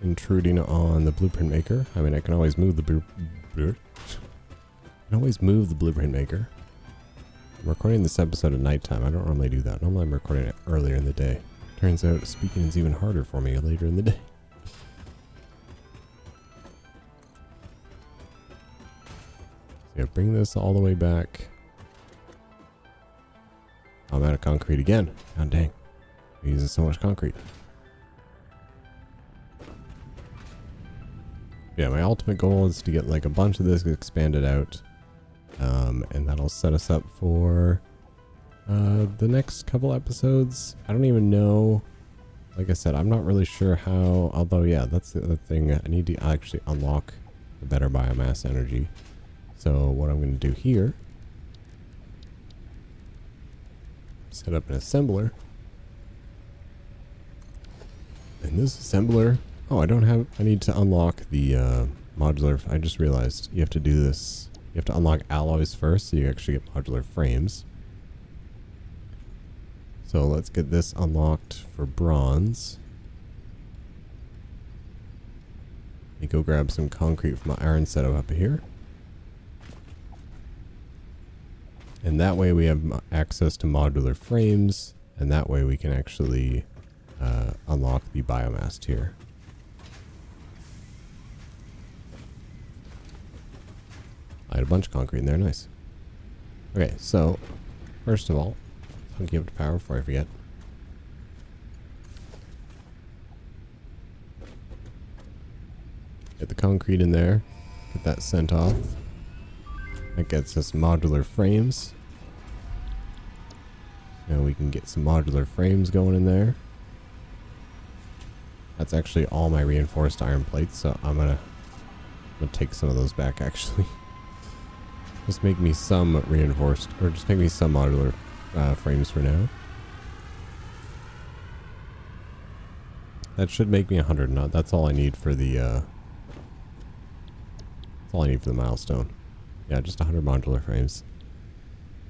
intruding on the blueprint maker. I mean, I can always move the blueprint maker. I'm recording this episode at nighttime. I don't normally do that. Normally I'm recording it earlier in the day. Turns out speaking is even harder for me later in the day. So yeah, bring this all the way back. I'm out of concrete again. God dang. I'm using so much concrete. Yeah, my ultimate goal is to get like a bunch of this expanded out. And that'll set us up for The next couple episodes, I don't even know. Like I said, I'm not really sure how, although yeah, that's the other thing. I need to actually unlock the better biomass energy. So what I'm going to do here, set up an assembler. And this assembler, oh, I need to unlock the modular. I just realized you have to do this. You have to unlock alloys first so you actually get modular frames. So let's get this unlocked for bronze. Let me go grab some concrete from my iron setup up here. And that way we have access to modular frames, and that way we can actually unlock the biomass tier. I had a bunch of concrete in there, nice. Okay, so first of all, hook you up to power before I forget. Get the concrete in there, get that sent off. That gets us modular frames. Now we can get some modular frames going in there. That's actually all my reinforced iron plates, so I'm gonna take some of those back actually. Just make me some reinforced, or just make me some modular frames for now. That should make me 100. No, that's all I need for the. That's all I need for the milestone. Yeah, just 100 modular frames,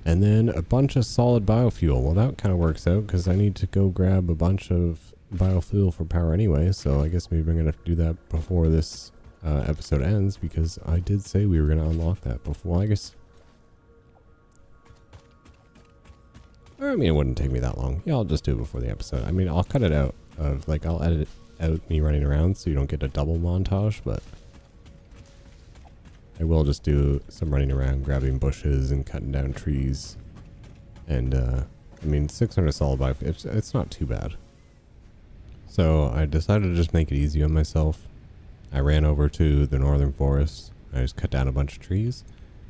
and then a bunch of solid biofuel. Well, that kind of works out because I need to go grab a bunch of biofuel for power anyway. So I guess maybe I'm gonna have to do that before this episode ends, because I did say we were gonna unlock that before. I guess. I mean, it wouldn't take me that long. Yeah, I'll just do it before the episode. I mean, I'll cut it out of, like, I'll edit out me running around so you don't get a double montage, but I will just do some running around, grabbing bushes and cutting down trees. And, I mean, 600 solid biofuel, it's not too bad. So I decided to just make it easy on myself. I ran over to the northern forest. I just cut down a bunch of trees.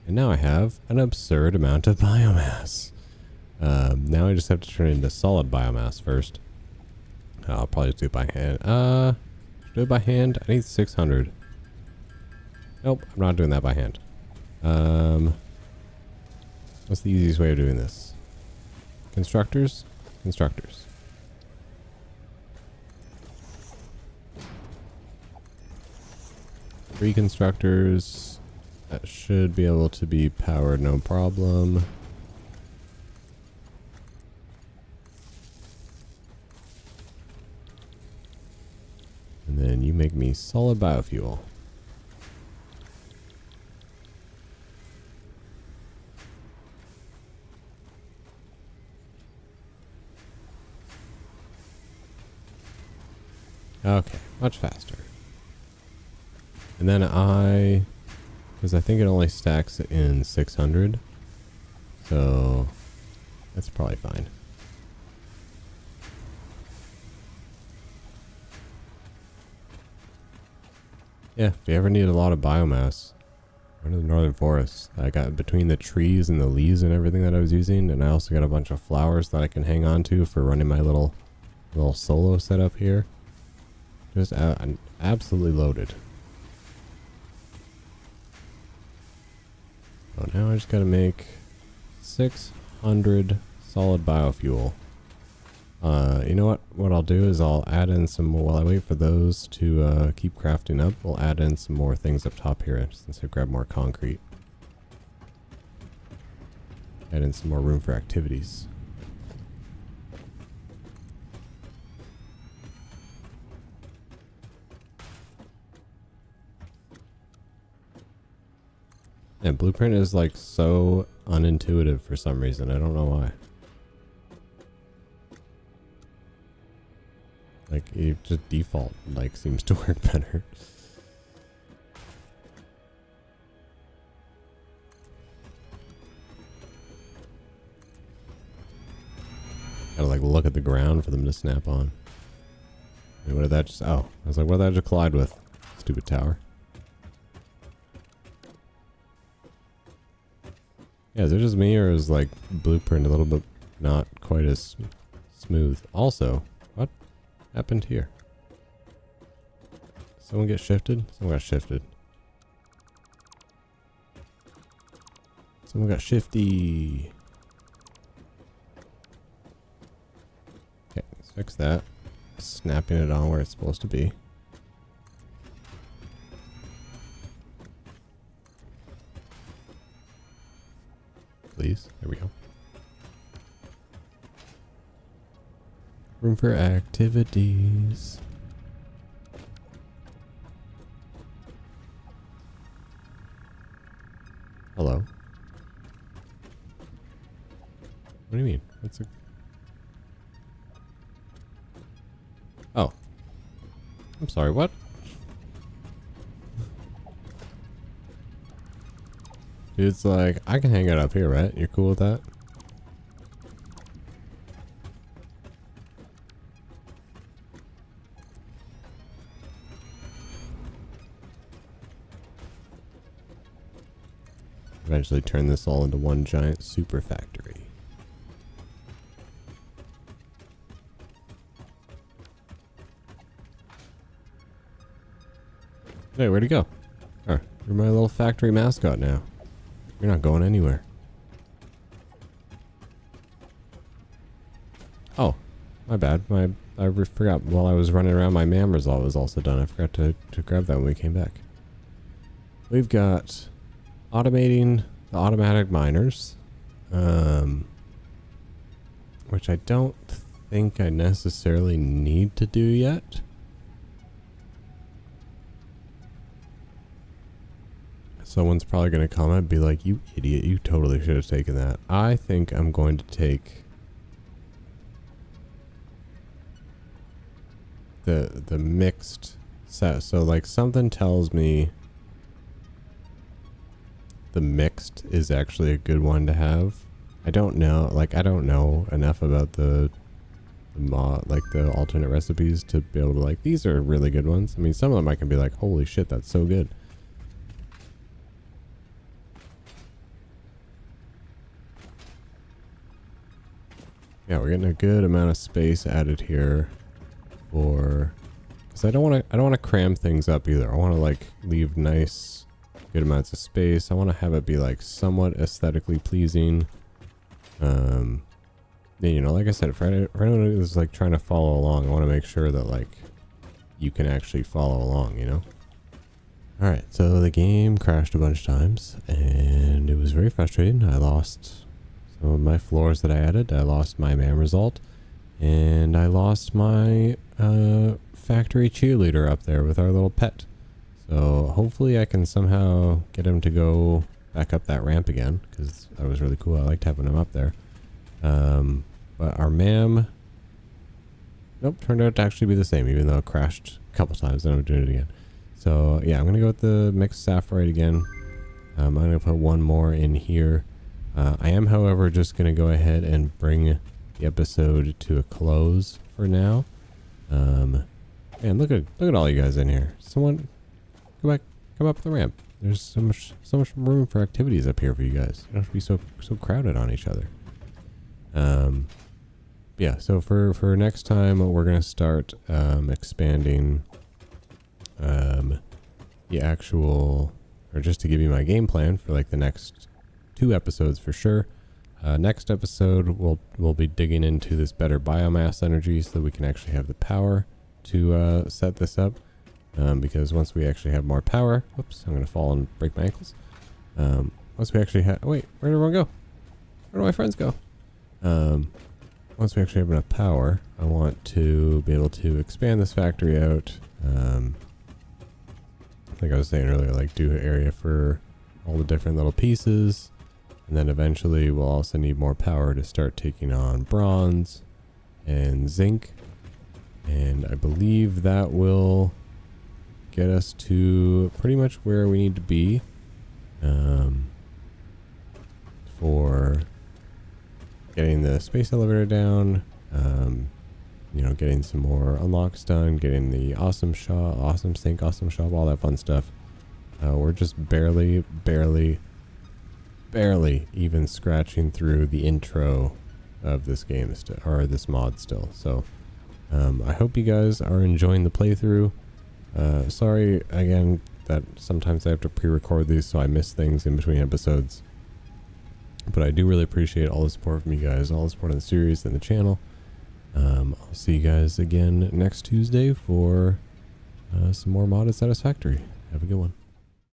And now I have an absurd amount of biomass. Now I just have to turn it into solid biomass first. I'll probably just do it by hand. Do it by hand? I need 600. Nope, I'm not doing that by hand. What's the easiest way of doing this? Constructors? Constructors. Three constructors. That should be able to be powered, no problem. And then you make me solid biofuel. Okay, much faster. And then because I think it only stacks in 600. So that's probably fine. Yeah, if you ever need a lot of biomass, go to the northern forest. I got between the trees and the leaves and everything that I was using, and I also got a bunch of flowers that I can hang on to for running my little solo setup here. Just I'm absolutely loaded. So now I just gotta make 600 solid biofuel. You know what? What I'll do is I'll add in some more while I wait for those to keep crafting up. We'll add in some more things up top here since I grab more concrete. Add in some more room for activities. And Blueprint is like so unintuitive for some reason. I don't know why. Like it just default like seems to work better. Gotta like look at the ground for them to snap on. Wait, what did that just? Oh, I was like, what did that just collide with? Stupid tower. Yeah, is it just me, or is like Blueprint a little bit not quite as smooth. Also, what happened here? Someone get shifted? Someone got shifted. Someone got shifty. Okay, let's fix that. Snapping it on where it's supposed to be. Please. There we go. Room for activities. Hello. What do you mean? What's a... Oh. I'm sorry, what? Dude's like, I can hang it up here, right? You're cool with that? Eventually turn this all into one giant super factory. Hey, where'd he go? Oh, you're my little factory mascot now. You're not going anywhere. Oh, my bad. I forgot while I was running around, my MAM result was also done. I forgot to grab that when we came back. We've got automating the automatic miners, which I don't think I necessarily need to do yet. Someone's probably going to comment and be like, you idiot, you totally should have taken that. I think I'm going to take the mixed set. So like something tells me the mixed is actually a good one to have. I don't know, like I don't know enough about the mod, like the alternate recipes to be able to like, these are really good ones. I mean, some of them I can be like, holy shit, that's so good. Yeah, we're getting a good amount of space added here for, because I don't want to cram things up either. I want to like leave nice, good amounts of space. I want to have it be like somewhat aesthetically pleasing. You know, like I said, for anyone who's like trying to follow along, I want to make sure that like you can actually follow along, you know? All right, so the game crashed a bunch of times and it was very frustrating. I lost some of my floors that I added. I lost my MAM result and I lost my factory cheerleader up there with our little pet. So hopefully I can somehow get him to go back up that ramp again, because that was really cool. I liked having him up there. But our MAM, nope, turned out to actually be the same, even though it crashed a couple times and I'm doing it again. So yeah, I'm going to go with the mixed saffroid again. I'm going to put one more in here. I am, however, just going to go ahead and bring the episode to a close for now. Man, look at all you guys in here. Someone, come up the ramp. There's so much room for activities up here for you guys. You don't have to be so crowded on each other. Yeah. So for next time, we're gonna start expanding the actual, or just to give you my game plan for like the next 2 episodes for sure. Next episode, we'll be digging into this better biomass energy so that we can actually have the power to set this up. Because once we actually have more power, whoops, I'm gonna fall and break my ankles. Once we actually have, wait, where did everyone go? Where do my friends go? Once we actually have enough power, I want to be able to expand this factory out. Like I was saying earlier, like do an area for all the different little pieces. And then eventually we'll also need more power to start taking on bronze and zinc. And I believe that will get us to pretty much where we need to be for getting the space elevator down, you know, getting some more unlocks done, getting the awesome shop, awesome sink, awesome shop, all that fun stuff. We're just barely even scratching through the intro of this game or this mod still. So I hope you guys are enjoying the playthrough. Sorry again that sometimes I have to pre-record these, so I miss things in between episodes. But I do really appreciate all the support from you guys, all the support on the series and the channel. I'll see you guys again next Tuesday for some more modded Satisfactory. Have a good one.